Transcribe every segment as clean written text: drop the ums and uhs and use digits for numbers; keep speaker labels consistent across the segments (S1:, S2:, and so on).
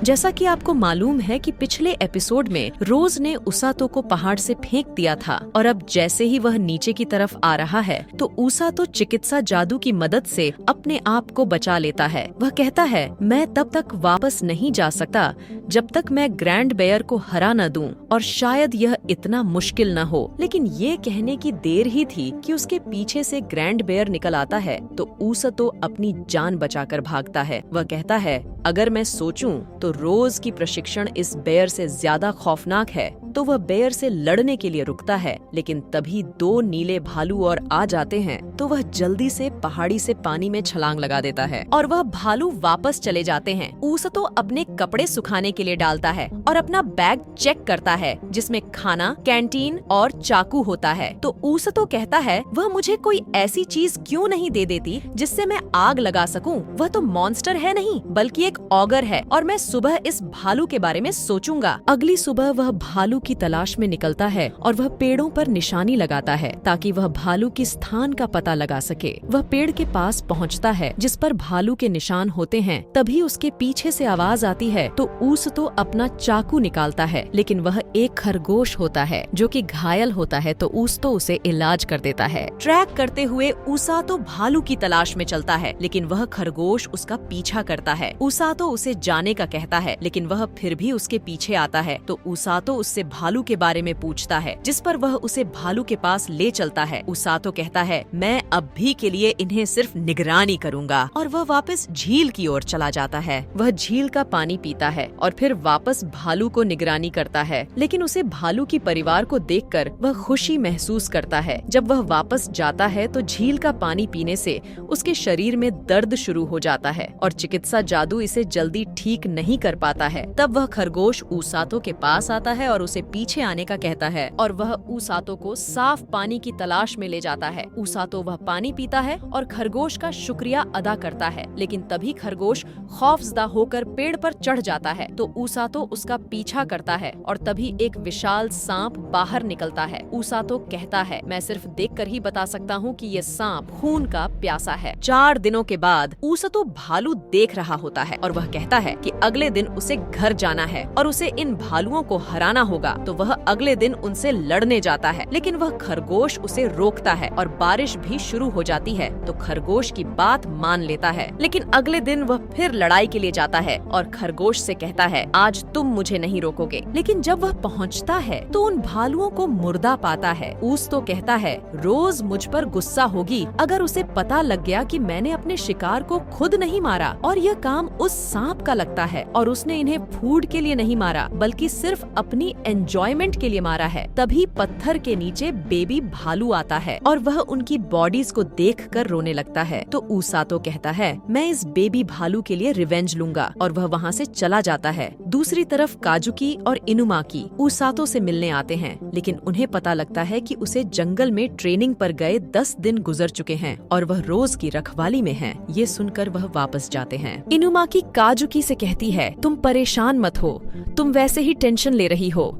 S1: जैसा कि आपको मालूम है कि पिछले एपिसोड में रोज ने उसातो को पहाड़ से फेंक दिया था और अब जैसे ही वह नीचे की तरफ आ रहा है तो उसातो चिकित्सा जादू की मदद से अपने आप को बचा लेता है। वह कहता है, मैं तब तक वापस नहीं जा सकता जब तक मैं ग्रैंड बेयर को हरा न दूं और शायद यह इतना मुश्किल न हो। लेकिन ये कहने की देर ही थी कि उसके पीछे से ग्रैंड बेयर निकल आता है तो उसातो अपनी जान बचाकर भागता है। वह कहता है, अगर मैं सोचूं तो रोज की प्रशिक्षण इस बेयर से ज्यादा खौफनाक है। तो वह बेयर से लड़ने के लिए रुकता है, लेकिन तभी दो नीले भालू और आ जाते हैं तो वह जल्दी से पहाड़ी से पानी में छलांग लगा देता है और वह भालू वापस चले जाते हैं। उसातो अपने कपड़े सुखाने के लिए डालता है और अपना बैग चेक करता है जिसमें खाना, कैंटीन और चाकू होता है। तो उसातो कहता है, वह मुझे कोई ऐसी चीज क्यों नहीं दे देती जिससे मैं आग लगा सकूं? वह तो मॉन्स्टर है नहीं बल्कि एक ऑगर है और मैं सुबह इस भालू के बारे में सोचूंगा। अगली सुबह वह भालू की तलाश में निकलता है और वह पेड़ों पर निशानी लगाता है ताकि वह भालू की स्थान का पता लगा सके। वह पेड़ के पास पहुंचता है जिस पर भालू के निशान होते हैं। तभी उसके पीछे से आवाज आती है तो उसातो अपना चाकू निकालता है, लेकिन वह एक खरगोश होता है जो कि घायल होता है तो उसातो उसे इलाज कर देता है। ट्रैक करते हुए उसातो भालू की तलाश में चलता है, लेकिन वह खरगोश उसका पीछा करता है। उसातो उसे जाने का कहता है, लेकिन वह फिर भी उसके पीछे आता है तो उसातो उससे भालू के बारे में पूछता है, जिस पर वह उसे भालू के पास ले चलता है। उसातो कहता है, मैं अब भी के लिए इन्हें सिर्फ निगरानी करूंगा, और वह वापस झील की ओर चला जाता है। वह झील का पानी पीता है और फिर वापस भालू को निगरानी करता है, लेकिन उसे भालू की परिवार को देखकर वह खुशी महसूस करता है। जब वह वापस जाता है तो झील का पानी पीने से उसके शरीर में दर्द शुरू हो जाता है और चिकित्सा जादू इसे जल्दी ठीक नहीं कर पाता है। तब वह खरगोश उसातो के पास आता है और उसे पीछे आने का कहता है और वह उसातो को साफ पानी की तलाश में ले जाता है। उसातो वह पानी पीता है और खरगोश का शुक्रिया अदा करता है, लेकिन तभी खरगोश खौफजदा होकर पेड़ पर चढ़ जाता है तो उसातो उसका पीछा करता है और तभी एक विशाल सांप बाहर निकलता है। उसातो कहता है, मैं सिर्फ देखकर ही बता सकता हूँ कि ये सांप खून का प्यासा है। 4 दिनों के बाद उसातो भालू देख रहा होता है और वह कहता है कि अगले दिन उसे घर जाना है और उसे इन भालुओं को हराना होगा। तो वह अगले दिन उनसे लड़ने जाता है, लेकिन वह खरगोश उसे रोकता है और बारिश भी शुरू हो जाती है तो खरगोश की बात मान लेता है। लेकिन अगले दिन वह फिर लड़ाई के लिए जाता है और खरगोश से कहता है, आज तुम मुझे नहीं रोकोगे। लेकिन जब वह पहुंचता है तो उन भालुओं को मुर्दा पाता है। उसातो कहता है, रोज मुझ पर गुस्सा होगी अगर उसे पता लग गया कि मैंने अपने शिकार को खुद नहीं मारा और यह काम उस सांप का लगता है और उसने इन्हें फूड के लिए नहीं मारा बल्कि सिर्फ अपनी एंजॉयमेंट के लिए मारा है। तभी पत्थर के नीचे बेबी भालू आता है और वह उनकी बॉडीज को देखकर रोने लगता है। तो उसातो कहता है, मैं इस बेबी भालू के लिए रिवेंज लूंगा, और वह वहाँ से चला जाता है। दूसरी तरफ काजुकी और इनुमाकी उसातो से मिलने आते हैं, लेकिन उन्हें पता लगता है कि उसे जंगल में ट्रेनिंग पर गए 10 दिन गुजर चुके हैं और वह रोज की रखवाली में है। ये सुनकर वह वापस जाते हैं। इनुमाकी काजुकी से कहती है, तुम परेशान मत हो, तुम वैसे ही टेंशन ले रही हो।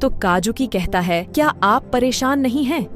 S1: तो काजुकी कहता है, क्या आप परेशान नहीं हैं?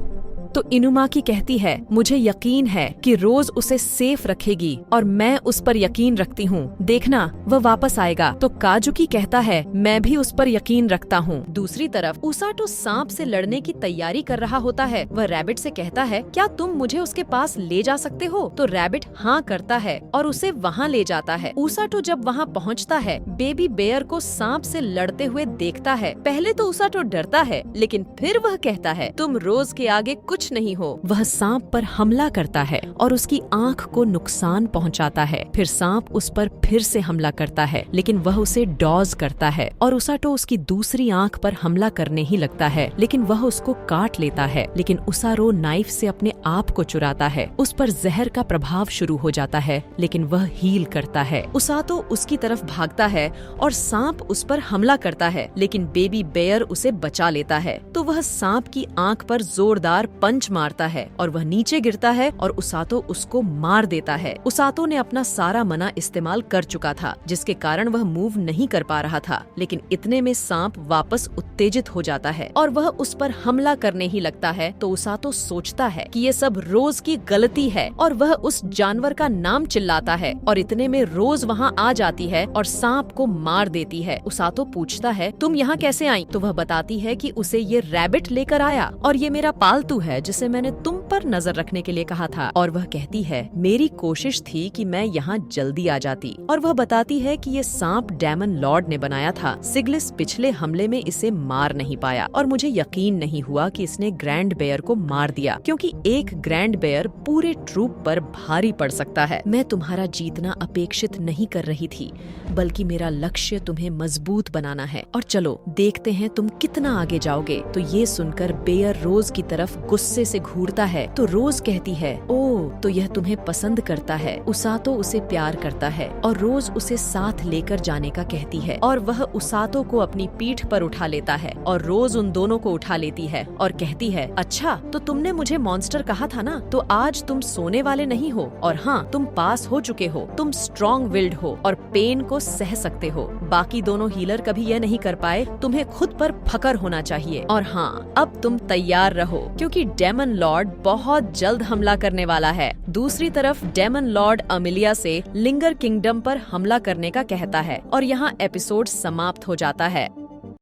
S1: तो इनुमाकी कहती है, मुझे यकीन है कि रोज उसे सेफ रखेगी और मैं उस पर यकीन रखती हूँ, देखना वह वापस आएगा। तो काजुकी कहता है, मैं भी उस पर यकीन रखता हूँ। दूसरी तरफ उसातो सांप से लड़ने की तैयारी कर रहा होता है। वह रैबिट से कहता है, क्या तुम मुझे उसके पास ले जा सकते हो? तो रैबिट हाँ करता है और उसे वहाँ ले जाता है। उसातो जब वहाँ पहुँचता है, बेबी बेयर को सांप से लड़ते हुए देखता है। पहले तो उसातो डरता है, लेकिन फिर वह कहता है, तुम रोज के आगे कुछ नहीं हो। वह सांप पर हमला करता है और उसकी आंख को नुकसान पहुंचाता है। फिर सांप उस पर फिर से हमला करता है, लेकिन वह उसे डॉज करता है और उसातो उसकी दूसरी आंख पर हमला करने ही लगता है, लेकिन वह उसको काट लेता है। लेकिन उसातो नाइफ से अपने आप को चुराता है। उस पर जहर का प्रभाव शुरू हो जाता है, लेकिन वह हील करता है। उसातो उसकी तरफ भागता है और सांप उस पर हमला करता है, लेकिन बेबी बेयर उसे बचा लेता है। तो वह सांप की आंख पर जोरदार पंच मारता है और वह नीचे गिरता है और उसातो उसको मार देता है। उसातो ने अपना सारा मना इस्तेमाल कर चुका था, जिसके कारण वह मूव नहीं कर पा रहा था, लेकिन इतने में सांप वापस उत्तेजित हो जाता है और वह उस पर हमला करने ही लगता है। तो उसातो सोचता है कि ये सब रोज की गलती है और वह उस जानवर का नाम चिल्लाता है और इतने में रोज वहाँ आ जाती है और सांप को मार देती है। उसातो पूछता है, तुम यहाँ कैसे आई? तो वह बताती है कि उसे ये रैबिट लेकर आया और ये मेरा पालतू है जिसे मैंने तुम पर नजर रखने के लिए कहा था। और वह कहती है, मेरी कोशिश थी कि मैं यहाँ जल्दी आ जाती। और वह बताती है कि ये सांप डेमन लॉर्ड ने बनाया था। सिग्लिस पिछले हमले में इसे मार नहीं पाया और मुझे यकीन नहीं हुआ कि इसने ग्रैंड बेयर को मार दिया, क्योंकि एक ग्रैंड बेयर पूरे ट्रूप पर भारी पड़ सकता है। मैं तुम्हारा जीतना अपेक्षित नहीं कर रही थी, बल्कि मेरा लक्ष्य तुम्हें मजबूत बनाना है। और चलो देखते हैं तुम कितना आगे जाओगे। तो ये सुनकर बेयर रोज की तरफ गुस्से से घूरता है। तो रोज कहती है, ओह तो यह तुम्हें पसंद करता है। उसातो उसे प्यार करता है और रोज उसे साथ लेकर जाने का कहती है और वह उसातो को अपनी पीठ पर उठा लेता है और रोज उन दोनों को उठा लेती है और कहती है, अच्छा तो तुमने मुझे मॉन्स्टर कहा था ना, तो आज तुम सोने वाले नहीं हो और हाँ तुम पास हो चुके हो। तुम स्ट्रॉन्ग विल्ड हो और पेन को सह सकते हो। बाकी दोनों हीलर कभी यह नहीं कर पाए। तुम्हें खुद पर फकर होना चाहिए और हाँ अब तुम तैयार रहो, क्योंकि डेमन लॉर्ड बहुत जल्द हमला करने वाला है। दूसरी तरफ डेमन लॉर्ड अमिलिया से लिंगर किंगडम पर हमला करने का कहता है और यहाँ एपिसोड समाप्त हो जाता है।